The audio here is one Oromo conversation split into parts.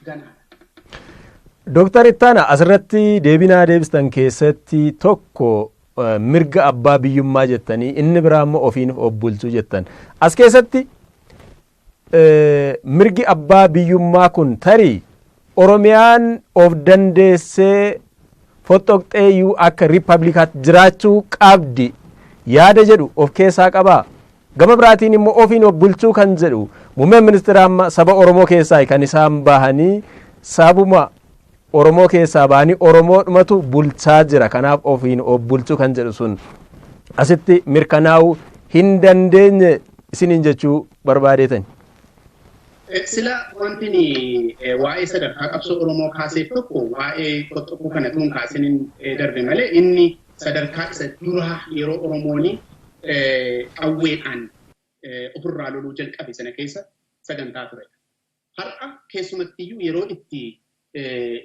ganaadha. Dr. Ittaana asirratti deebinaa deebistan keessatti tokko mirga abbaa biyyummaa jettanii inni biraa immoo ofiin of bulchuu jettan. As keessatti mirgi abbaa biyyummaa kun tarii Oromiyaan of dandeessee foxoqxeeyyuu akka riippaabilikaatti jiraachuu qabdi yaada jedhu of keessaa qabaa. Gama biraatiin immoo ofiin of bulchuu kan jedhu muummeen ministeera amma saba Oromoo keessaa kan isaan bahanii sabuma Oromoo keessaa bahanii Oromoodhumatu bulchaa jira. Kanaaf ofiin of bulchuu kan jedhu sun asitti mirkanaa'uu hin dandeenye isiniin jechuu barbaadeetan. Sila wanti waa'ee sadarkaa qabsoo Oromoo kaaseef tokko waa'ee qoxxoquu kana tun kaasaniin darbe malee inni sadarkaa isa duraa yeroo Oromooni qawweedhaan ofirraa loluu jalqabe sana keessa sagantaa ture. Har'a keessumattiyyuu yeroo itti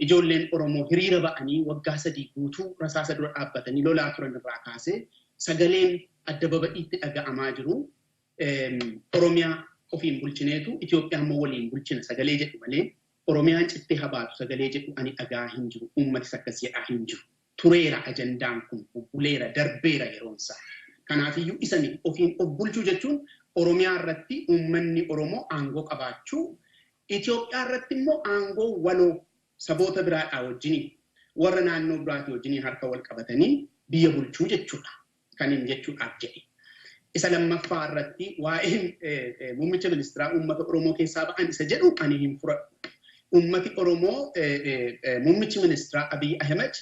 ijoolleen Oromoo hiriira ba'anii waggaa 3 guutuu rasaasa dura dhaabbatanii lolaa turan irraa kaasee sagaleen adda baba'iitti dhaga'amaa jiru. Oromiyaa ofiin bulchineetu Itoophiyaa immoo waliin bulchina sagalee jedhu malee Oromiyaan cittee habaatu sagalee jedhu ani dhagaa hin jiru. Uummatis akkas jedhaa hin jiru. Tureera ajandaan kun bubbuleera darbeera yeroonsaa. Kanaafiyyuu isa miti ofiin of bulchuu jechuun Oromiyaa irratti uummanni Oromoo aangoo qabaachuu, Itoophiyaa irratti immoo aangoo waloo saboota biraadhaa wajjiniin warra naannoo biraatii wajjiniin harka wal qabatanii biyya bulchuu jechuudha. Kan hin jechuudhaaf jedhe. Isa lammaffaa irratti waa'ee muummicha ministeeraa uummata Oromoo keessaa ba'an isa jedhu ani hin fudhadhu. Uummati Oromoo muummichi ministeeraa Abiy Ahmed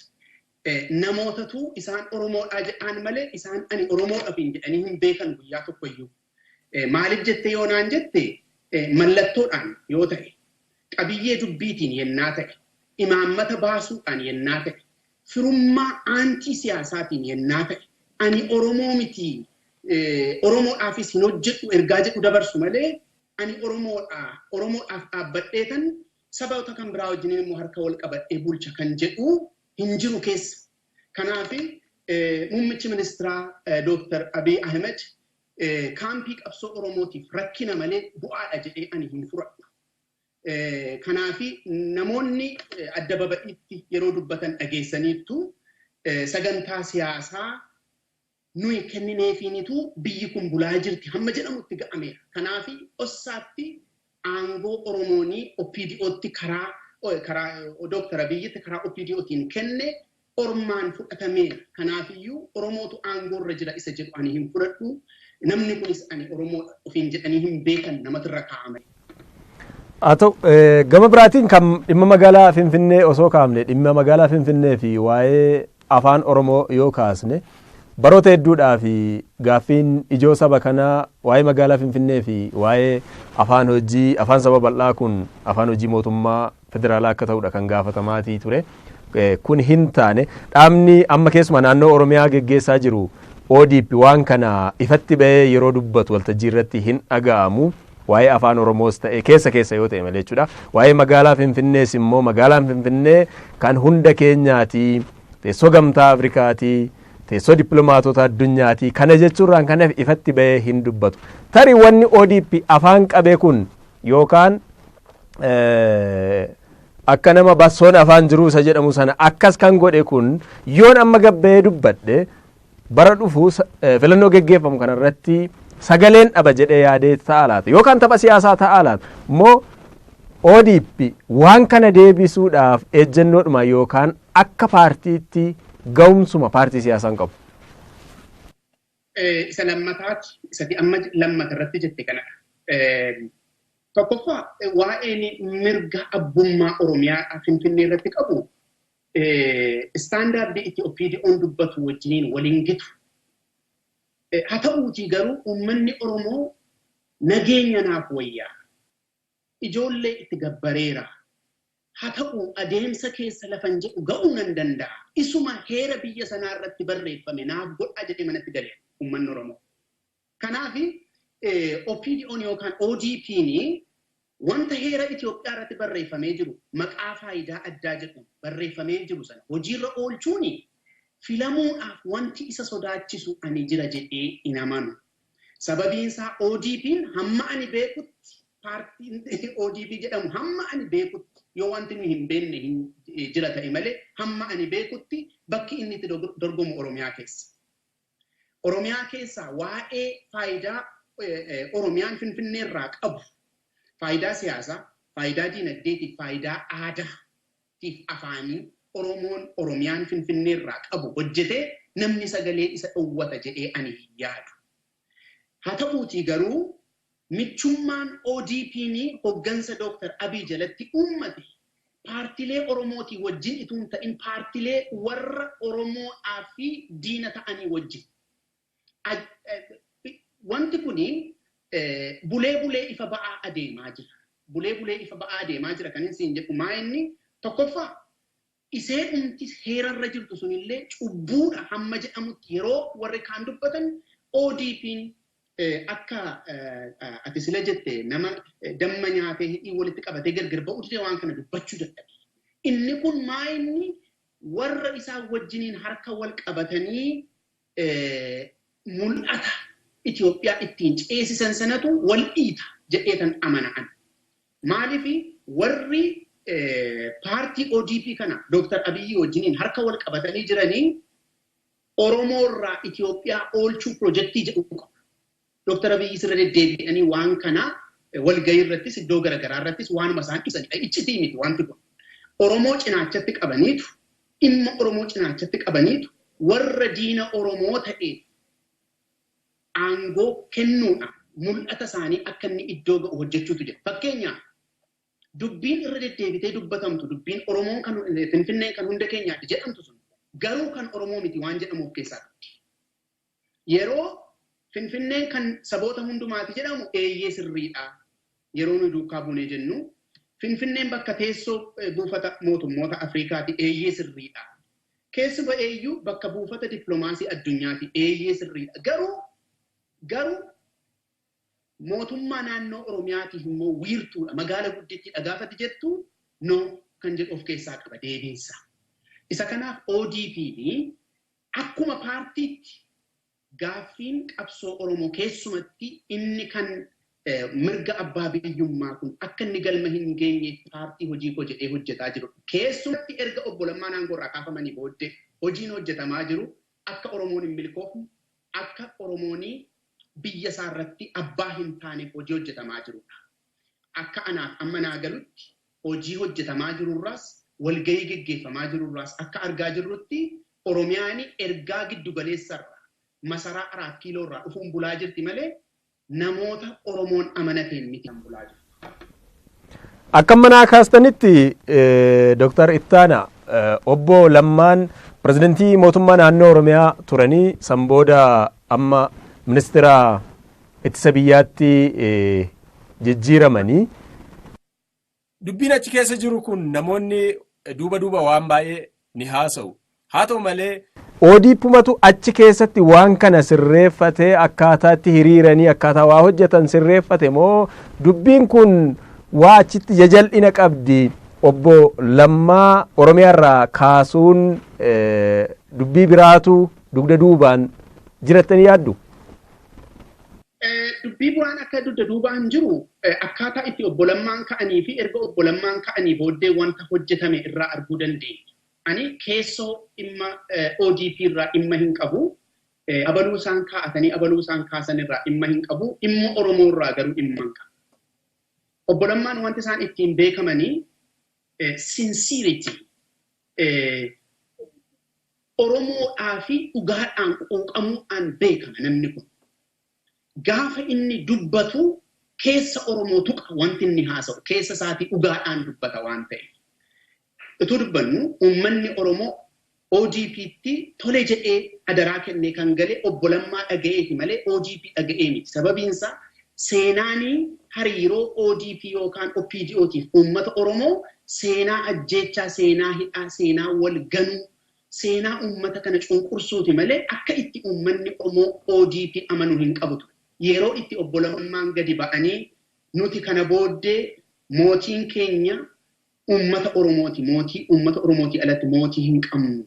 namootatu isaan Oromoodhaa jedhaan malee isaan ani Oromoodhaaf hin jedhanii hin beekan guyyaa tokkoyyuu. Maaliif jettee yoo naan jette mallattoodhaan yoo ta'e, qabiyyee dubbiitiin yennaa ta'e, imaammata baasuudhaan yennaa ta'e, firummaa aantii siyaasaatiin yennaa ta'e, ani Oromoo miti Oromoodhaafis hin hojjedhu ergaa jedhu dabarsu malee ani Oromoodhaaf dhaabbadheetan saboota kan biraa wajjiniin immoo harka wal qabadhee bulcha kan jedhu hin jiru keessa. Kanaaf muummichi ministeeraa Dr. Abiy Ahmed kaampii qabsoo Oromootiif rakkina malee bu'aadha jedhee ani hin fudhadhu. Kanaaf namoonni adda baba'iitti yeroo dubbatan dhageessaniittu sagantaa siyaasaa nuyi kennineefiinitu biyyi kun bulaa jirti hamma jedhamutti ga'ameera. Kanaaf ossaatti aangoo Oromoonii OPDO'tti karaa Dr. Abiyyitti karaa OPDO'tiin kenne ormaan fudhatameera. Kanaafiyyuu Oromootu aangoo irra jira isa jedhu ani hin fudhadhu. Namni kunis ani Oromoo ofiin jedhanii hin beekan namatirra kaa'ame. Haa ta'u gama biraatiin kan dhimma magaalaa Finfinnee osoo kaafne dhimma magaalaa Finfinnee fi waa'ee afaan Oromoo yoo kaasne baroota hedduudhaa fi gaaffiin ijoo saba kanaa waa'ee magaalaa Finfinnee fi waa'ee afaan saba bal'aa kun afaan hojii mootummaa federaalaa akka ta'udha kan gaafatamaatii ture. Kun hin taane dhaabni amma keessuma naannoo Oromiyaa geggeessaa jiru ODP waan kana ifatti ba'ee yeroo dubbatu waltajjii irratti hin dhaga'amu. Waa'ee afaan Oromoos ta'e keessa yoo ta'e malee jechuudha. Waa'ee magaalaa Finfinnees immoo magaalaan Finfinnee kan hunda keenyaati, teessoo gamtaa Afrikaati, teessoo dippiloomaatota addunyaati. Kana jechuurraan kanaaf ifatti ba'ee hin dubbatu. Tarii wanni ODP afaan qabee kun yookaan akka nama bassoon afaan jiruu isa jedhamu sana akkas kan godhe kun yoon amma gabbee dubbadhe bara dhufu filannoo geggeeffamu kanarratti sagaleen dhaba jedhee yaadee ta'a laata yookaan tapha siyaasaa ta'a laata moo ODP waan kana deebisuudhaaf ejjennoodhuma yookaan akka paartiitti ga'umsuma paartii siyaasaan qabu. Isa lammataati isatti amma lammata irratti jette kanadha. Tokkoffaa waa'een mirga abbummaa Oromiyaa Finfinnee irratti qabu istaandaardii itti OPDO'n dubbatu wajjiniin waliin gitu. Haa ta'uutii garuu uummanni Oromoo nageenya naaf wayyaa. Ijoollee itti gabbareera. Haa ta'u adeemsa keessa lafan jedhu ga'uu nan danda'a. Isuma heera biyya sanaa irratti barreeffame naaf godhaa jedhee manatti galee uummanni Oromoo. Kanaaf OPDO'n yookaan ODP'n wanta heera Itoophiyaa irratti barreeffamee jiru maqaa faayidaa addaa jedhu barreeffamee jiru sana hojiirra oolchuuni filamuudhaaf wanti isa sodaachisu ani jira jedhee hin amanu. Sababiin isaa ODP'n hamma ani beekutti paartiin ODP jedhamu hamma ani beekutti yoo wanti nuyi hin beekne jira ta'e malee hamma ani beekutti bakki inni itti dorgomu Oromiyaa keessa. Oromiyaa keessaa waa'ee faayidaa Oromiyaan Finfinnee irraa qabu, faayidaa siyaasaa, faayidaa diinagdeetiif, faayidaa aadaatiif afaanii Oromoon Oromiyaan Finfinnee irraa qabu hojjetee namni sagalee isa dhowwata jedhee ani hin yaadu. Haa ta'uutii garuu michummaan ODP'n hoggansa Dr. Abiy jalatti uummate paartilee Oromootii wajjin itoo hin ta'in paartilee warra Oromoodhaa fi diina ta'anii wajjin. Wanti kuni bulee ifa ba'aa adeemaa jira. Bulee ifa ba'aa adeemaa jira kan hin jedhu maa inni tokkoffaa ishee heerarra jirtu sunillee cubbuudha hamma jedhamutti yeroo warri kaan dubbatan ODP'n akka ati sila jette nama damma nyaatee hidhii walitti qabatee gargar ba'utti waan kana dubbachuu dadhabe. Inni kun maa inni warra isaa wajjiniin harka wal qabatanii mul'ata Itoophiyaa ittiin ceesisan sanatu wal dhiita jedheetan amana'an. Maaliif warri paartii ODP kana Dr. Abiy wajjiniin harka wal qabatanii jiranii Oromoo irraa Itoophiyaa oolchuu piroojeektii jedhu qabu. Dr. Abiy sirra deddeebi'anii waan kana walgahii irrattis iddoo garaagaraa irrattis waanuma isaan ibsanidha. Iccitii miti wanti kun. Oromoo cinaachatti qabaniitu, dhimma Oromoo cinaachatti qabaniitu warra diina Oromoo ta'e aangoo kennuudha mul'ata isaanii akka inni iddoo ga'u hojjechuutu jira. Fakkeenyaaf dubbiin irra deddeebitee dubbatamtu dubbiin Oromoon kan Finfinnee kan hunda keenyaatti jedhamtu sun garuu kan Oromoo miti waan jedhamuuf keessaa qabdi. Yeroo Finfinneen kan saboota hundumaati jedhamu eeyyee sirriidha. Yeroo nuyi duukaa buunee jennu Finfinneen bakka teessoo buufata mootummoota Afrikaati eeyyee sirriidha. Keessumaa eeyyuu bakka buufata dippiloomaasii addunyaati eeyyee sirriidha. Garuu mootummaa naannoo Oromiyaatiif immoo wiirtuudha. Magaala guddittiidha gaafati jettu no kan jedhu of keessaa qaba deebiinsa. Isa kanaaf ODP'n akkuma paartiitti gaaffiin qabsoo Oromoo keessumatti inni kan mirga abbaa biyyummaa kun akka inni galma hin geenye paartii hojii koo jedhee hojjetaa jiru. Keessumatti erga obbo Lammaa Naangoo irraa kaafamanii booddee hojiin hojjetamaa jiru akka Oromoon hin milkoofne akka Oromoonii biyya isaa irratti abbaa hin taaneef hojii hojjetamaa jirudha. Akka anaaf amma naa galutti hojii hojjetamaa jirurraas walgahii geggeeffamaa jirurraas akka argaa jirrutti Oromiyaan ergaa giddu galeessarra masaraa 4 kiiloo irraa dhufuun bulaa jirti malee namoota Oromoon amanateen miti kan bulaa jiru. Akka manaa kaastanitti Dr. Ittaana obbo Lammaan pirezidantii mootummaa naannoo Oromiyaa turanii san booda amma ministeera ittisa biyyaatti jijjiiramanii. Dubbiin achi keessa jiru kun namoonni duuba waan baay'ee ni haasa'u. Haa ta'u malee ODP'matu achi keessatti waan kana sirreeffatee akkaataatti hiriiranii akkaataa waa hojjetan sirreeffate moo dubbiin kun waa achitti jajal'ina qabdi obbo Lammaa Oromiyaa irraa kaasuun dubbii biraatu dugda duubaan jirattanii yaaddu? Dubbii biraan akka dugda duubaan jiru akkaataa itti obbo Lammaan ka'anii fi erga obbo Lammaan ka'anii booddee wanta hojjetame irraa arguu dandeenya. Ani keessoo dhimma ODP irraa dhimma hin qabu. Abaluu isaan kaa'atanii abaluu isaan kaasan irraa dhimma hin qabu. Dhimma Oromoo irraa garuu dhimma hin qabu. Obbo Lammaan wanti isaan ittiin beekamanii sincerity Oromoodhaa fi dhugaadhaan quuqamuudhaan beekama namni kun. Gaafa inni dubbatu keessa Oromoo tuqa wanti inni haasa'u keessa isaatii dhugaadhaan dubbata waan ta'eef. Utuu dubbannu uummanni Oromoo ODP'tti tole jedhee adaraa kennee kan gale obbo Lammaa dhaga'eeti malee ODP dhaga'ee miti. Sababiinsaa seenaanii hariiroo ODP yookaan OPDOtiif uummata Oromoo seenaa ajjeechaa, seenaa hidhaa, seenaa wal ganuu, seenaa uummata kana cunqursuuti malee akka itti uummanni Oromoo ODP amanuu hin qabutu. Yeroo itti obbo Lammaan gadi ba'anii nuti kana booddee mootiin keenya ummata Oromooti, mootii ummata Oromooti alatti mootii hin qabnu.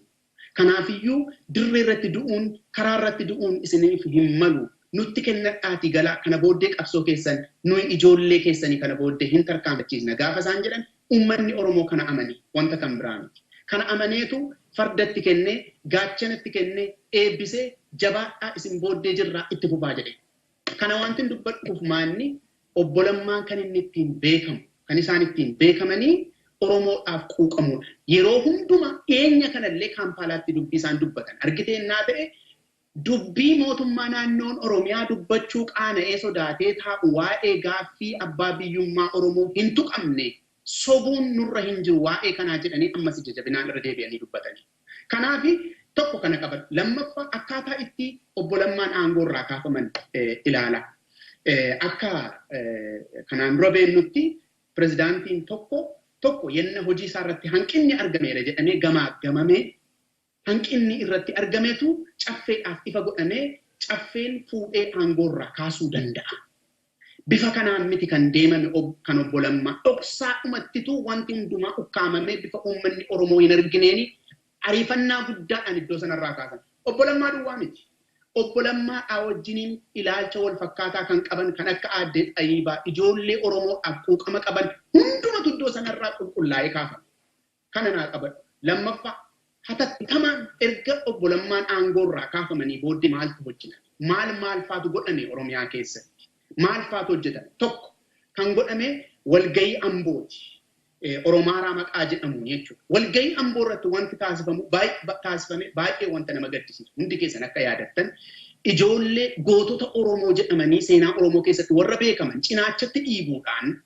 Kanaafiyyuu dirree irratti du'uun, karaa irratti du'uun isiniif hin malu. Nutti kennadhaatii galaa kana booddee qabsoo keessan nuyi ijoollee keessanii kana booddee hin tarkaanfachiisna. Gaafa isaan jedhan uummanni Oromoo kana amanii wanta kan biraa miti. Kana amaneetu fardatti kennee gaachanatti kennee eebbisee jabaadhaa isin booddee jirraa itti fufaa jedhe. Kana wanti dubbadhuuf maanni obbo Lammaan kan inni ittiin beekamu kan isaan ittiin beekamanii Oromoodhaaf quuqamuudha. Yeroo hundumaa eenya kanallee Kaampaalaatti dubbii isaan dubbatan argitee naa ta'e dubbii mootummaa naannoon Oromiyaa dubbachuu qaana'ee sodaatee taa'u waa'ee gaaffii abbaa biyyummaa Oromoo hin tuqamne sobuun nurra hin jiru waa'ee kanaa jedhanii ammas jajjabinaan irra deebi'anii dubbatanii. Kanaaf tokko kana qaban lammaffaa akkaataa itti obbo Lammaan aangoo irraa kaafaman ilaala. Akka kanaan dura beennutti pirezidaantiin tokko yenna hojii isaa irratti hanqinni argameera jedhamee gamamee hanqinni irratti argameetu caffeedhaaf ifa godhamee caffeen fuudhee aangoo irraa kaasuu danda'a. Bifa kanaan miti kan deemame kan obbo Lammaa dhoksaadhumattitu wanti hundumaa ukkaamamee bifa uummanni Oromoo hin argineeni ariifannaa guddaadhaan iddoo sanarraa kaasan. Obbo Lammaa duwwaa miti. Obbo Lammaadhaa wajjiniin ilaalcha wal fakkaataa kan qaban kan akka Aadde Xayyibaa ijoollee Oromoodhaaf quuqama qaban hundumatu iddoo sanarraa qulqullaa'ee kaafame. Kana naa qaban. Lammaffaa hatattamaan erga obbo Lammaan aangoo irraa kaafamanii booddee maaltu hojjetan? Maal faatu godhame Oromiyaa keessatti? Maal faatu hojjetan? Tokko kan godhame walgayii Ambooti. Oromaaraa maqaa jedhamu jechuudha. Walgayii Amboo irratti wanti taasifame baay'ee wanta nama gaddisiisu. Hundi keessan akka yaadattan ijoollee gootota Oromoo jedhamanii seenaa Oromoo keessatti warra beekaman cinaachatti dhiibuudhaan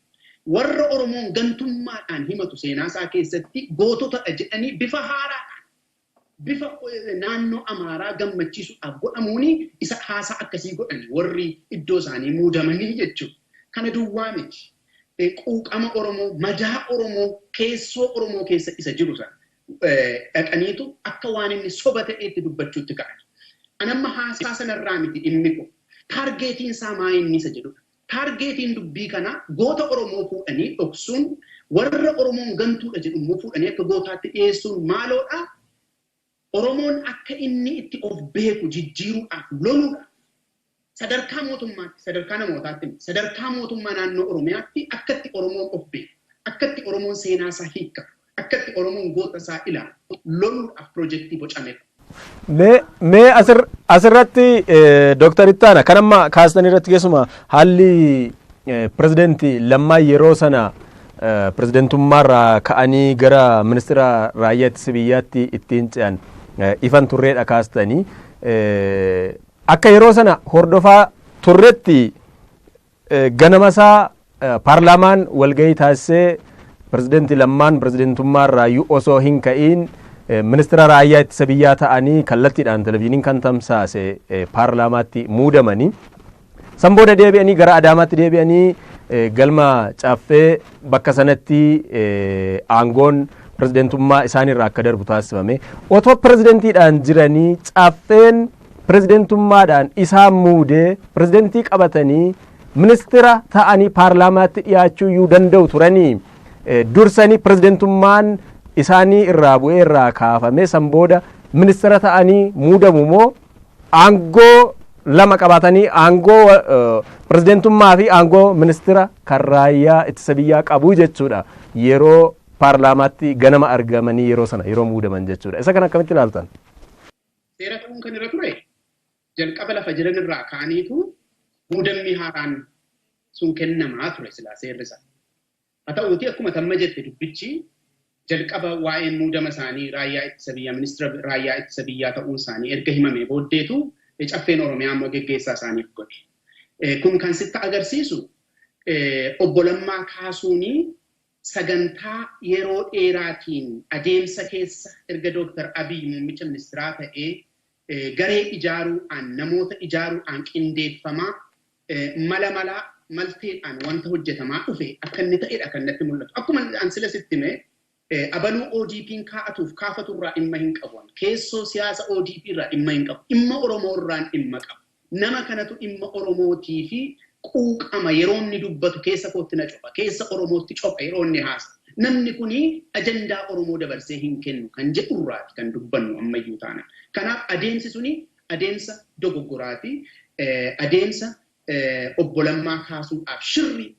warra Oromoon gantummaadhaan himatu seenaa isaa keessatti goototadha jedhanii bifa haaraadhaan bifa naannoo Amaaraa gammachiisuudhaaf godhamuuni isa haasaa akkasii godhanii warri iddoo isaanii muudamanii jechuudha. Kana duwwaa miti. Quuqama Oromoo, madaa Oromoo, keessoo Oromoo keessa isa jiru sana dhaqaniitu akka waan inni soba ta'eetti dubbachuutti ka'an. Anamma haasaa sanarraa miti dhimmi kun. Taargeetiin isaa maa inni isa jedhudha. Taargeetiin dubbii kana goota Oromoo fuudhanii dhoksuun warra Oromoon gantuudha jedhu fuudhanii akka gootaatti dhiyeessuun maaloodha? Oromoon akka inni itti of beeku jijjiiruudhaaf loluudha. Sadarkaa mootummaatti, sadarkaa namootaatti, sadarkaa mootummaa naannoo Oromiyaatti akkatti Oromoon of beeku, akkatti Oromoon seenaa isaa hiikkatu, akkatti Oromoon goota isaa ilaalu, loluudhaaf piroojeektii bocameera. Mee asirratti Dooktar Ittaana kan amma kaastan irratti keessumaa haalli pirezidentii Lammaa yeroo sana pirezidentummaarraa ka'anii gara ministeera raayyaa ittisa biyyaatti ittiin ce'an ifan turreedha kaastanii. Akka yeroo sana hordofaa turretti ganamasaa paarlaamaan walgahii taasisee pirezidentii Lammaan pirezidentummaarraa osoo hin ka'iin ministeera raayyaa ittisa biyyaa ta'anii kallattiidhaan televezyiiniin kan tamsaase paarlaamaatti muudamanii san booda deebi'anii gara Adaamaatti deebi'anii galma Caaffee bakka sanatti aangoon pirezidentummaa isaaniirraa akka darbu taasifame otoo pirezidentiin jiranii Caaffeen pirezidentummaadhaan isaan muudee pirezidentii qabatanii ministeera ta'anii paarlaamaatti dhiyaachuu iyyuu danda'u turanii dursanii pirezidentummaan isaanii irraa bu'ee irraa kaafame san booda ministeera ta'anii muudamu moo aangoo lama qabatanii aangoo pirezidentummaa fi aangoo ministeera kan raayyaa ittisa biyyaa qabu jechuudha yeroo paarlaamaatti ganama argamanii yeroo sana yeroo muudaman jechuudha. Isa kan akkamitti ilaaltan? Seera ta'uun kan irra ture jalqaba lafa jiran irraa kaaniitu muudamni haaraan sun kennamaa ture silaa seerri isaa. Haa ta'uutii akkuma tamma jette dubbichi jalqaba waa'een muudama isaanii raayyaa ittisa biyyaa ministeera raayyaa ittisa biyyaa ta'uun isaanii erga himamee booddeetu Caaffeen Oromiyaa immoo geggeessaa isaaniif godhe. Kun kan sitti agarsiisu obbo Lammaa kaasuunii sagantaa yeroo dheeraatiin adeemsa keessa erga Dooktar Abiy muummicha ministeeraa ta'ee garee ijaaruudhaan namoota ijaaruudhaan qindeeffamaa malteedhaan wanta hojjetamaa dhufe akka inni ta'edha kan natti mul'atu. Akkuma ansila sitti mee abaluu ODP'n kaafatu irraa dhimma hin qabu. Keessoo siyaasa ODP irraa dhimma hin qabu. Dhimma Oromoo irraan dhimma qabu. Nama kanatu dhimma Oromootii fi quuqama yeroo inni dubbatu keessa kootti na cofa. Keessa Oromootti cofa yeroo inni haasa. Namni kuni ajandaa Oromoo dabarsee hin kennu kan jedhu irraati kan dubbannu ammayyuu taana. Kanaaf adeemsi suni adeemsa dogoggoraati. Adeemsa obbo Lammaa kaasuudhaaf shirri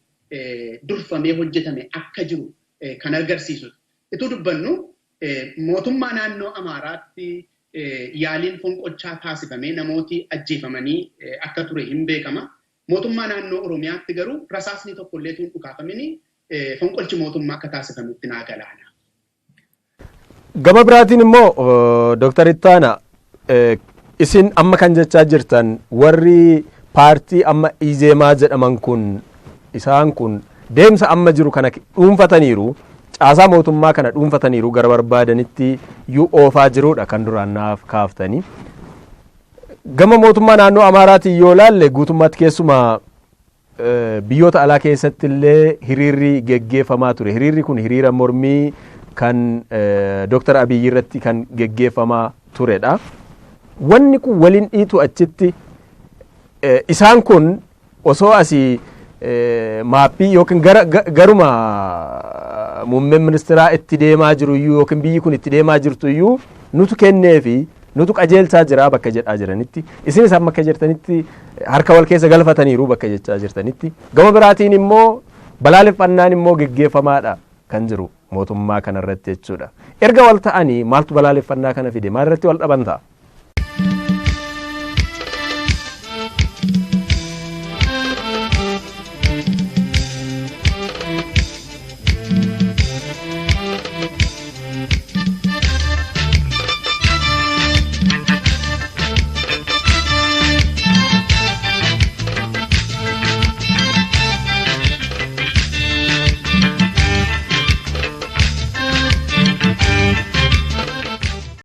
durfamee hojjetame akka jiru kan agarsiisudha. Ituu dubbannu mootummaa naannoo Amaaraatti yaaliin fonqolchaa taasifamee namooti ajjeefamanii akka ture hin beekama. Mootummaa naannoo Oromiyaatti garuu rasaasni tokkollee tun dhukaafamini fonqolchi mootummaa akka taasifamutti naa galaana. Gama biraatiin immoo Dr. Ittaana isin amma kan jechaa jirtan warri paartii amma Izeemaa jedhaman kun isaan kun deemsa amma jiru kana dhuunfataniiru caasaa mootummaa kana dhuunfataniiru gara barbaadanitti yuu oofaa jiruudha kan duraan naaf kaaftanii. Gama mootummaa naannoo Amaaraatiin yoo laalle guutummaatti keessumaa biyyoota alaa keessatti illee hiriirri geggeeffamaa ture. Hiriirri kun hiriira mormii kan Dr. Abiyyi irratti kan geggeeffamaa turedha. Wanni kun waliin dhiitu achitti isaan kun osoo asii maappii yookiin garuma muummeen ministeeraa itti deemaa jiru iyyuu yookiin biyyi kun itti deemaa jirtu iyyuu nutu kennee fi nutu qajeelchaa jira bakka jedhaa jiranitti isinis amma akka jirtanitti harka wal keessa galfataniiru bakka jechaa jirtanitti gama biraatiin immoo balaaleffannaan immoo geggeeffamaadha kan jiru mootummaa kanarratti jechuudha. Erga wal ta'anii maaltu balaaleffannaa kana fide maalirratti wal dhaban ta'a?